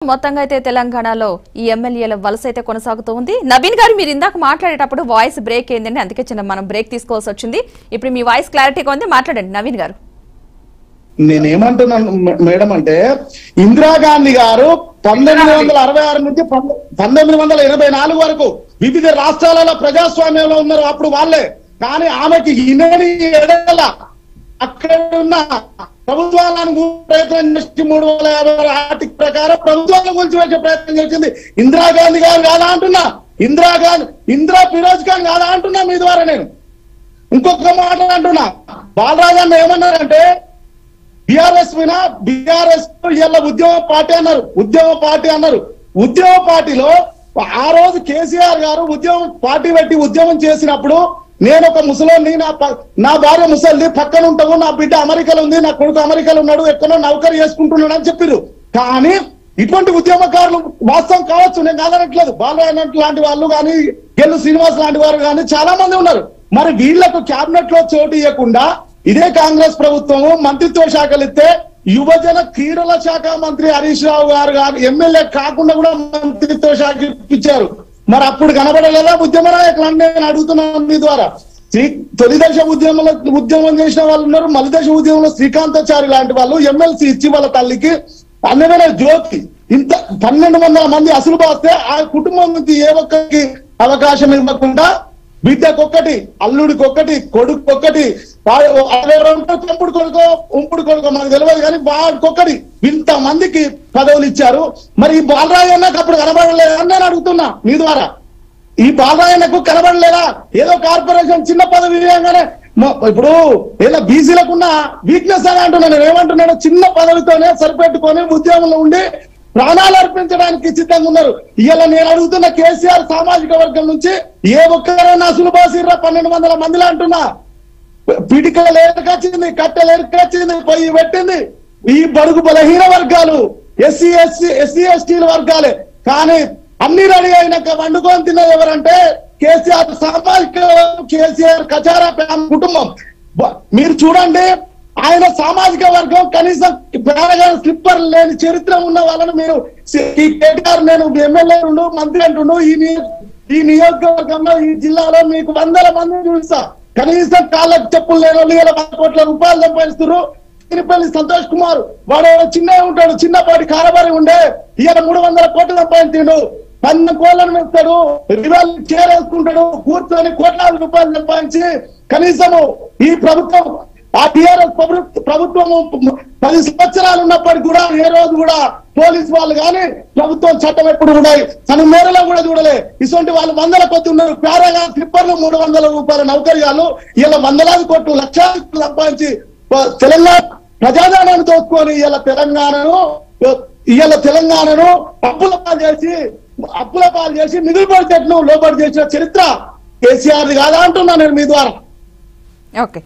మొత్తంగా అయితే తెలంగాణలో ఈ ఎమ్మెల్యేల వలస అయితే కొనసాగుతూ ఉంది. నవీన్ గారు మీరు ఇందాక మాట్లాడేటప్పుడు వాయిస్ బ్రేక్ అయిందండి, అందుకే చిన్న మనం బ్రేక్ తీసుకోవాల్సి వచ్చింది. ఇప్పుడు మీ వాయిస్ క్లారిటీగా ఉంది, మాట్లాడండి నవీన్ గారు. నేనేమంటున్నాను మేడం అంటే ఇందిరాగాంధీ గారు 1966 నుంచి 1984 వరకు వివిధ రాష్ట్రాలలో ప్రజాస్వామ్యంలో ఉన్నారు. అప్పుడు వాళ్ళే కానీ ఆమెకి ఇనేని ఎడల అక్కడ ఉన్న ప్రభుత్వాలను ప్రయత్నం చేసి 356 ఆర్టికల్ ప్రకారం ప్రభుత్వాలను కూల్చివేసే ప్రయత్నం చేసింది ఇందిరాగాంధీ గారు కాదా అంటున్నా. ఇందిరా ఫిరోజ్ ఖాన్ కాదా అంటున్నా మీ ద్వారా. నేను ఇంకొక మాట అంటున్నా, బాలరాజ్ అన్న ఏమన్నారంటే బీఆర్ఎస్ వినా బీఆర్ఎస్ ఇలా ఉద్యమ పార్టీ అన్నారు. ఉద్యమ పార్టీలో ఆ రోజు కేసీఆర్ గారు ఉద్యమం పార్టీ పెట్టి ఉద్యమం చేసినప్పుడు నేను ఒక ముసలోని, నా భార్య ముసలిది, పక్కన ఉంటాము, నా బిడ్డ అమెరికాలో ఉంది, నా కొడుకు అమెరికాలో ఉన్నాడు, ఎక్కడో నౌకరీ చేసుకుంటున్నాడు అని చెప్పారు. కానీ ఇటువంటి ఉద్యమకారులు వాస్తవం కావచ్చు, నేను కాదనట్లేదు. బాలరాజ్ లాంటి వాళ్ళు కానీ గెల్లు శ్రీనివాస్ లాంటి వారు కానీ చాలా మంది ఉన్నారు. మరి వీళ్లకు క్యాబినెట్ లో చోటు ఇవ్వకుండా ఇదే కాంగ్రెస్ ప్రభుత్వము మంత్రిత్వ శాఖలు ఇస్తే యువజన క్రీడల శాఖ మంత్రి హరీష్ రావు గారు ఎమ్మెల్యే కాకుండా కూడా మంత్రిత్వ శాఖ ఇప్పించారు. మరి అప్పుడు కనబడలేదా ఉద్యమ నాయకులు? నేను అడుగుతున్నాను మీ ద్వారా. తొలి దశ ఉద్యమం చేసిన వాళ్ళు ఉన్నారు, మలి దశ ఉద్యమంలో శ్రీకాంతాచారి లాంటి వాళ్ళు ఎమ్మెల్సీ ఇచ్చి వాళ్ళ తల్లికి అందమైన జ్యోతి ఇంత 1200 మంది అసలు బాస్తే ఆ కుటుంబం నుంచి ఏ ఒక్కరికి అవకాశం ఇవ్వకుండా బిడ్డకొక్కటి, అల్లుడికొక్కటి, కొడుకొక్కటి, తమ్ముడు కొడుకో ఉంపుడు కొడుకో మనకు తెలియదు కానీ వాడికొక్కటి ఇంతమందికి పదవులు ఇచ్చారు. మరి ఈ బాలరాజన్నకు అప్పుడు కనబడలేదని నేను అడుగుతున్నా మీ ద్వారా. ఈ బాలరాజన్నకు కనబడలేదా? ఏదో కార్పొరేషన్ చిన్న పదవి ఇవ్వగానే ఇప్పుడు ఏదో బీసీలకున్న వీక్నెస్ అని అంటున్నా. నేను ఏమంటున్నాను, చిన్న పదవితోనే సరిపెట్టుకొని ఉద్యమంలో ఉండి ప్రాణాలు అర్పించడానికి సిద్ధంగా ఉన్నారు. ఇలా నేను అడుగుతున్న కేసీఆర్ సామాజిక వర్గం నుంచి ఏ ఒక్కరైనా అసలు బాసిర్రా 1200 మందిలో అంటున్నా. పిడికలు ఎరకొచ్చింది, కట్టెలు ఎరకొచ్చింది, పొయ్యి పెట్టింది ఈ బడుగు బలహీన వర్గాలు, ఎస్సీ ఎస్టీల వర్గాలే. కానీ అన్ని రెడీ అయినాక వండుకొని తిన్నది ఎవరంటే కేసీఆర్ సామాజిక, కేసీఆర్ కచారా కుటుంబం. మీరు చూడండి, ఆయన సామాజిక వర్గం కనీసం స్లిప్పర్ లేని చరిత్ర ఉన్న వాళ్ళని మీరు కేటీఆర్ నేను ఎమ్మెల్యే ఉండు, మంత్రి అంటుండు, ఈ నియోజకవర్గంలో ఈ జిల్లాలో మీకు 100 మందిని చూపిస్తా. కనీసం కాళ్ళకు చెప్పులు లేని వాళ్ళు 100 కోట్ల రూపాయలు సంపాదిస్తున్నారు. తిరుపల్లి సంతోష్ కుమార్ వాడు చిన్న ఉంటాడు, చిన్నపాటి కారబారి ఉండే, ఇవాళ 300 కోట్లు సంపాదించాడు. 12 కోళ్లను వేస్తాడు, రివాల్ చేరేసుకుంటాడు, కూర్చొని కోట్లాది రూపాయలు సంపాదించి కనీసము ఈ ప్రభుత్వం ఆ టీఆర్ఎస్ ప్రభుత్వము 10 సంవత్సరాలు ఉన్నప్పటికీ కూడా ఏ రోజు కూడా పోలీసు వాళ్ళు కానీ ప్రభుత్వం చట్టం ఎప్పుడు కూడా తన మేరలో కూడా చూడలే. ఇటువంటి వాళ్ళు 100 కొద్ది ఉన్నారు. పేరగా స్లిప్పర్లు 300 రూపాయల నౌకర్యాలు ఇలా 100,000 కోట్లు లక్షలు సంపాదించి తెలంగాణ ప్రజాధనాన్ని దోచుకొని ఇలా తెలంగాణను అప్పుల పాలు చేసి మిగులు బడ్జెట్ ను లోబడి చేసిన చరిత్ర కేసీఆర్ కాదా అంటున్నా నేను మీ ద్వారా. ఓకే.